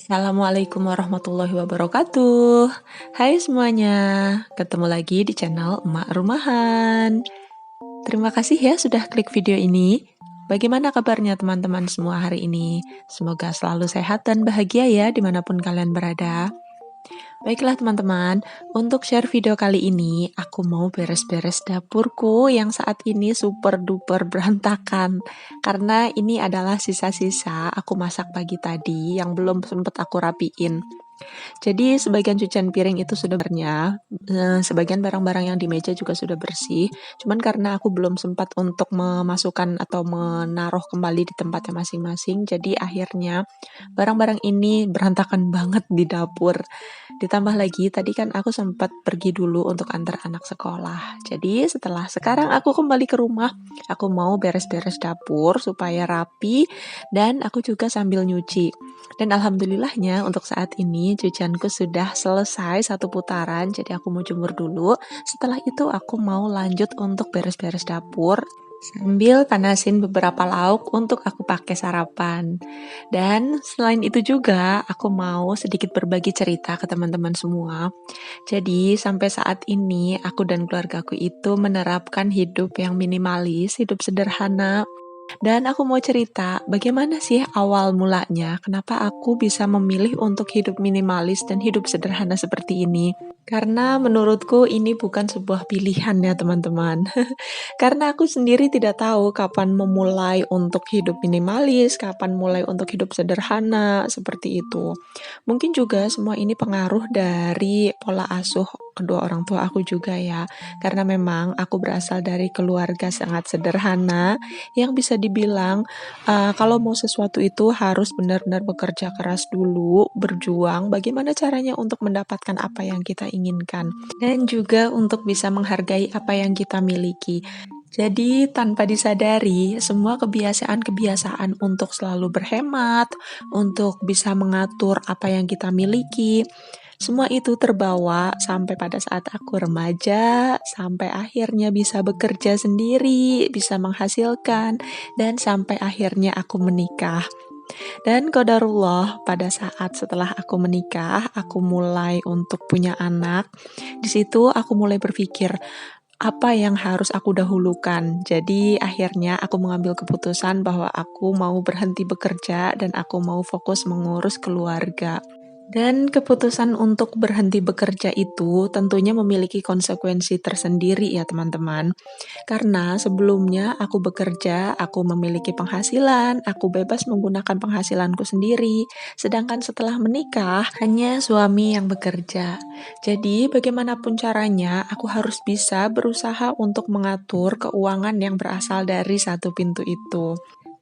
Assalamualaikum warahmatullahi wabarakatuh. Hai semuanya, ketemu lagi di channel Emak Rumahan. Terima kasih ya sudah klik video ini. Bagaimana kabarnya teman-teman semua hari ini? Semoga selalu sehat dan bahagia ya dimanapun kalian berada. Baiklah teman-teman, untuk share video kali ini, aku mau beres-beres dapurku yang saat ini super duper berantakan. Karena ini adalah sisa-sisa aku masak pagi tadi yang belum sempat aku rapiin. Jadi sebagian cucian piring itu sudah sebagian barang-barang yang di meja juga sudah bersih. Cuman karena aku belum sempat untuk memasukkan atau menaruh kembali di tempatnya masing-masing, jadi akhirnya barang-barang ini berantakan banget di dapur. Ditambah lagi tadi kan aku sempat pergi dulu untuk antar anak sekolah. Jadi setelah sekarang aku kembali ke rumah, aku mau beres-beres dapur supaya rapi dan aku juga sambil nyuci. Dan alhamdulillahnya untuk saat ini cucianku sudah selesai satu putaran, jadi aku mau jemur dulu. Setelah itu aku mau lanjut untuk beres-beres dapur sambil panasin beberapa lauk untuk aku pakai sarapan. Dan selain itu juga aku mau sedikit berbagi cerita ke teman-teman semua. Jadi sampai saat ini aku dan keluargaku itu menerapkan hidup yang minimalis, hidup sederhana. Dan aku mau cerita, bagaimana sih awal mulanya, kenapa aku bisa memilih untuk hidup minimalis dan hidup sederhana seperti ini? Karena menurutku ini bukan sebuah pilihan ya teman-teman. Karena aku sendiri tidak tahu kapan memulai untuk hidup minimalis, kapan mulai untuk hidup sederhana, seperti itu. Mungkin juga semua ini pengaruh dari pola asuh kedua orang tua aku juga ya. Karena memang aku berasal dari keluarga sangat sederhana, yang bisa dibilang kalau mau sesuatu itu harus benar-benar bekerja keras dulu, berjuang, bagaimana caranya untuk mendapatkan apa yang kita inginkan. Dan juga untuk bisa menghargai apa yang kita miliki. Jadi tanpa disadari, semua kebiasaan-kebiasaan untuk selalu berhemat, untuk bisa mengatur apa yang kita miliki, semua itu terbawa sampai pada saat aku remaja, sampai akhirnya bisa bekerja sendiri, bisa menghasilkan, dan sampai akhirnya aku menikah. Dan qadarullah pada saat setelah aku menikah, aku mulai untuk punya anak. Di situ aku mulai berpikir, apa yang harus aku dahulukan. Jadi akhirnya aku mengambil keputusan bahwa aku mau berhenti bekerja dan aku mau fokus mengurus keluarga. Dan keputusan untuk berhenti bekerja itu tentunya memiliki konsekuensi tersendiri ya teman-teman. Karena sebelumnya aku bekerja, aku memiliki penghasilan, aku bebas menggunakan penghasilanku sendiri. Sedangkan setelah menikah, hanya suami yang bekerja. Jadi bagaimanapun caranya, aku harus bisa berusaha untuk mengatur keuangan yang berasal dari satu pintu itu.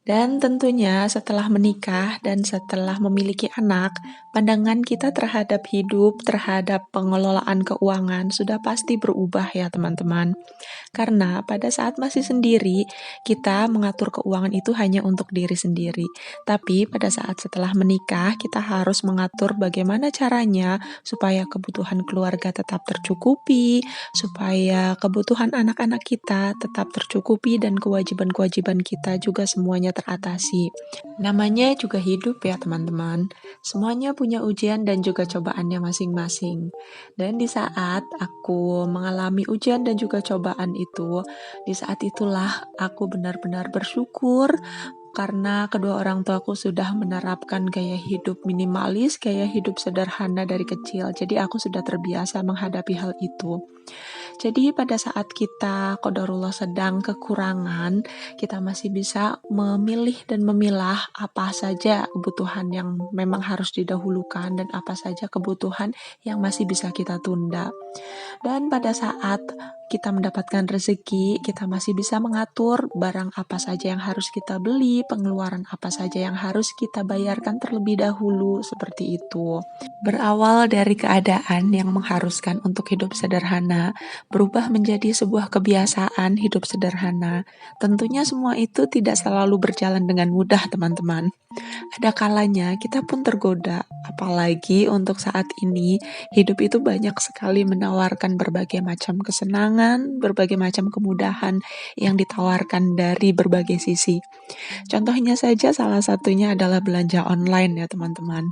Dan tentunya setelah menikah dan setelah memiliki anak, pandangan kita terhadap hidup, terhadap pengelolaan keuangan sudah pasti berubah ya teman-teman. Karena pada saat masih sendiri, kita mengatur keuangan itu hanya untuk diri sendiri. Tapi pada saat setelah menikah, kita harus mengatur bagaimana caranya supaya kebutuhan keluarga tetap tercukupi, supaya kebutuhan anak-anak kita tetap tercukupi dan kewajiban-kewajiban kita juga semuanya teratasi. Namanya juga hidup ya teman-teman. Semuanya punya ujian dan juga cobaannya masing-masing. Dan di saat aku mengalami ujian dan juga cobaan itu, di saat itulah aku benar-benar bersyukur karena kedua orang tuaku sudah menerapkan gaya hidup minimalis, gaya hidup sederhana dari kecil. Jadi aku sudah terbiasa menghadapi hal itu. Jadi pada saat kita qadarullah sedang kekurangan, kita masih bisa memilih dan memilah apa saja kebutuhan yang memang harus didahulukan dan apa saja kebutuhan yang masih bisa kita tunda. Dan pada saat kita mendapatkan rezeki, kita masih bisa mengatur barang apa saja yang harus kita beli, pengeluaran apa saja yang harus kita bayarkan terlebih dahulu, seperti itu. Berawal dari keadaan yang mengharuskan untuk hidup sederhana, berubah menjadi sebuah kebiasaan hidup sederhana. Tentunya semua itu tidak selalu berjalan dengan mudah, teman-teman. Ada kalanya kita pun tergoda, apalagi untuk saat ini hidup itu banyak sekali menawarkan berbagai macam kesenangan, kesenangan, berbagai macam kemudahan yang ditawarkan dari berbagai sisi. Contohnya saja salah satunya adalah belanja online ya teman-teman.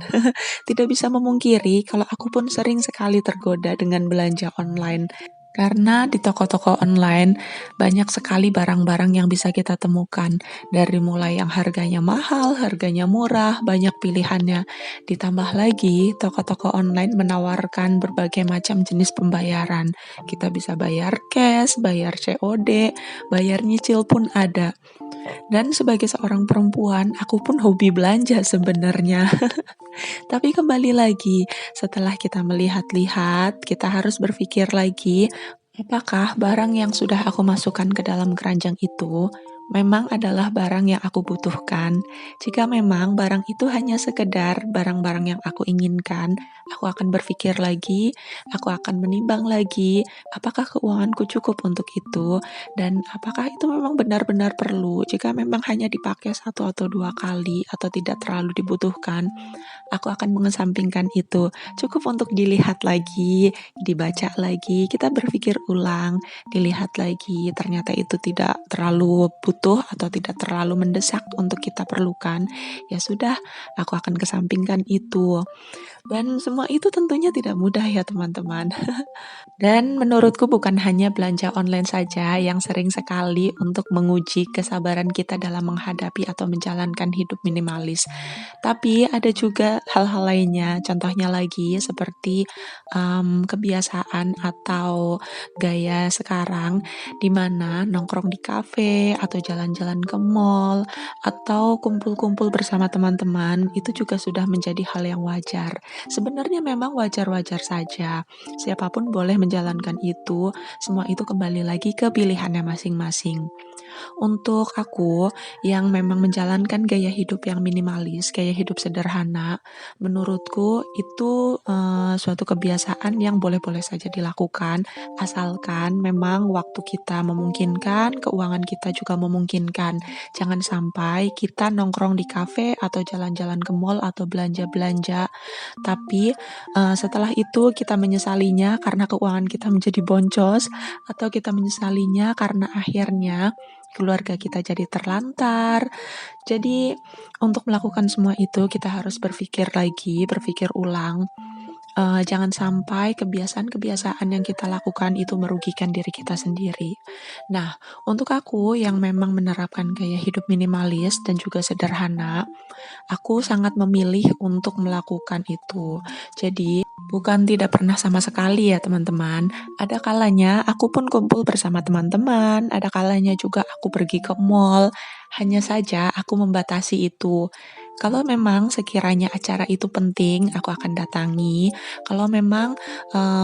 Tidak bisa memungkiri kalau aku pun sering sekali tergoda dengan belanja online. Karena di toko-toko online banyak sekali barang-barang yang bisa kita temukan. Dari mulai yang harganya mahal, harganya murah, banyak pilihannya. Ditambah lagi, toko-toko online menawarkan berbagai macam jenis pembayaran. Kita bisa bayar cash, bayar COD, bayar nyicil pun ada. Dan sebagai seorang perempuan, aku pun hobi belanja sebenarnya. Tapi kembali lagi, setelah kita melihat-lihat, kita harus berpikir lagi, apakah barang yang sudah aku masukkan ke dalam keranjang itu memang adalah barang yang aku butuhkan? Jika memang barang itu hanya sekedar barang-barang yang aku inginkan, aku akan berpikir lagi, aku akan menimbang lagi, apakah keuanganku cukup untuk itu, dan apakah itu memang benar-benar perlu. Jika memang hanya dipakai 1 atau 2 kali atau tidak terlalu dibutuhkan, aku akan mengesampingkan itu. Cukup untuk dilihat lagi, dibaca lagi, kita berpikir ulang, dilihat lagi, ternyata itu tidak terlalu butuh atau tidak terlalu mendesak untuk kita perlukan. Ya sudah, aku akan kesampingkan itu. Dan semua itu tentunya tidak mudah ya teman-teman. Dan menurutku bukan hanya belanja online saja yang sering sekali untuk menguji kesabaran kita dalam menghadapi atau menjalankan hidup minimalis. Tapi ada juga hal-hal lainnya, contohnya lagi seperti kebiasaan atau gaya sekarang, di mana nongkrong di kafe atau jalan-jalan ke mall atau kumpul-kumpul bersama teman-teman itu juga sudah menjadi hal yang wajar. Sebenarnya memang wajar-wajar saja. Siapapun boleh menjalankan itu, semua itu kembali lagi ke pilihannya masing-masing. Untuk aku yang memang menjalankan gaya hidup yang minimalis, gaya hidup sederhana, menurutku itu suatu kebiasaan yang boleh-boleh saja dilakukan, asalkan memang waktu kita memungkinkan, keuangan kita juga memungkinkan. Jangan sampai kita nongkrong di kafe atau jalan-jalan ke mall atau belanja-belanja, tapi setelah itu kita menyesalinya karena keuangan kita menjadi boncos, atau kita menyesalinya karena akhirnya keluarga kita jadi terlantar. Jadi untuk melakukan semua itu kita harus berpikir lagi, berpikir ulang. Jangan sampai kebiasaan-kebiasaan yang kita lakukan itu merugikan diri kita sendiri. Nah, untuk aku yang memang menerapkan gaya hidup minimalis dan juga sederhana, aku sangat memilih untuk melakukan itu. Jadi, bukan tidak pernah sama sekali ya teman-teman. Ada kalanya aku pun kumpul bersama teman-teman, ada kalanya juga aku pergi ke mall. Hanya saja aku membatasi itu. Kalau memang sekiranya acara itu penting, aku akan datangi. Kalau memang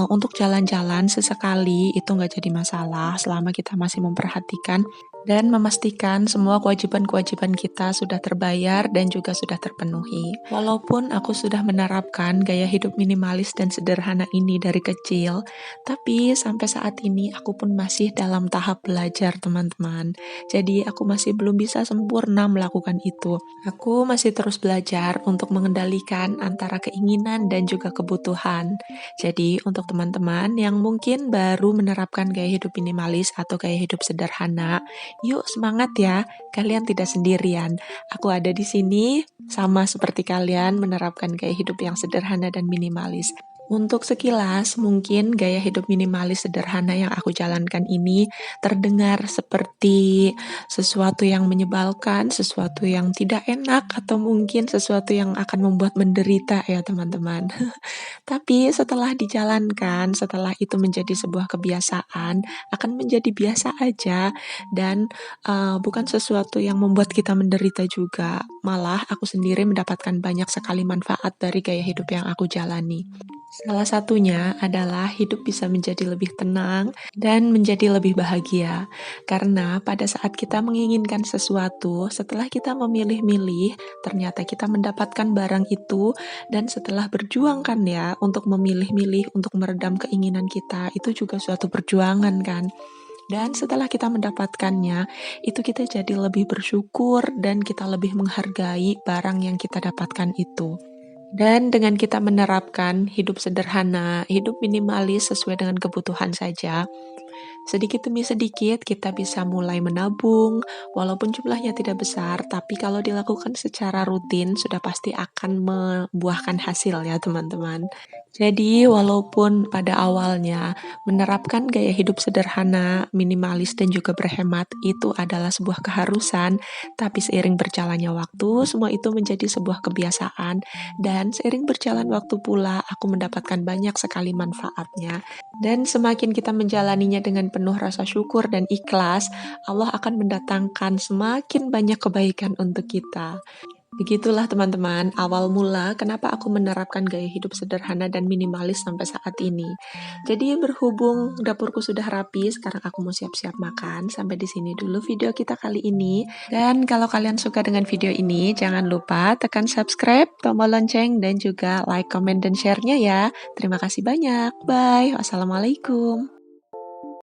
untuk jalan-jalan sesekali itu nggak jadi masalah selama kita masih memperhatikan dan memastikan semua kewajiban-kewajiban kita sudah terbayar dan juga sudah terpenuhi. Walaupun aku sudah menerapkan gaya hidup minimalis dan sederhana ini dari kecil, tapi sampai saat ini aku pun masih dalam tahap belajar, teman-teman. Jadi aku masih belum bisa sempurna melakukan itu. Aku masih terus belajar untuk mengendalikan antara keinginan dan juga kebutuhan. Jadi untuk teman-teman yang mungkin baru menerapkan gaya hidup minimalis atau gaya hidup sederhana, yuk semangat ya, kalian tidak sendirian. Aku ada di sini sama seperti kalian menerapkan gaya hidup yang sederhana dan minimalis. Untuk sekilas, mungkin gaya hidup minimalis sederhana yang aku jalankan ini terdengar seperti sesuatu yang menyebalkan, sesuatu yang tidak enak, atau mungkin sesuatu yang akan membuat menderita ya teman-teman. Tapi setelah dijalankan, setelah itu menjadi sebuah kebiasaan, akan menjadi biasa aja dan bukan sesuatu yang membuat kita menderita juga. Malah aku sendiri mendapatkan banyak sekali manfaat dari gaya hidup yang aku jalani. Salah satunya adalah hidup bisa menjadi lebih tenang dan menjadi lebih bahagia. Karena pada saat kita menginginkan sesuatu, setelah kita memilih-milih, ternyata kita mendapatkan barang itu, dan setelah berjuang kan ya, untuk memilih-milih, untuk meredam keinginan kita, itu juga suatu perjuangan kan. Dan setelah kita mendapatkannya, itu kita jadi lebih bersyukur dan kita lebih menghargai barang yang kita dapatkan itu. Dan dengan kita menerapkan hidup sederhana, hidup minimalis sesuai dengan kebutuhan saja, Sedikit demi sedikit kita bisa mulai menabung, walaupun jumlahnya tidak besar, tapi kalau dilakukan secara rutin sudah pasti akan membuahkan hasil ya teman-teman. Jadi walaupun pada awalnya menerapkan gaya hidup sederhana, minimalis dan juga berhemat itu adalah sebuah keharusan, tapi seiring berjalannya waktu semua itu menjadi sebuah kebiasaan dan seiring berjalan waktu pula aku mendapatkan banyak sekali manfaatnya. Dan semakin kita menjalaninya dengan penuh rasa syukur dan ikhlas, Allah akan mendatangkan semakin banyak kebaikan untuk kita. Begitulah teman-teman, awal mula kenapa aku menerapkan gaya hidup sederhana dan minimalis sampai saat ini. Jadi berhubung dapurku sudah rapi, sekarang aku mau siap-siap makan. Sampai di sini dulu video kita kali ini. Dan kalau kalian suka dengan video ini, jangan lupa tekan subscribe, tombol lonceng, dan juga like, comment, dan share-nya ya. Terima kasih banyak. Bye. Wassalamualaikum.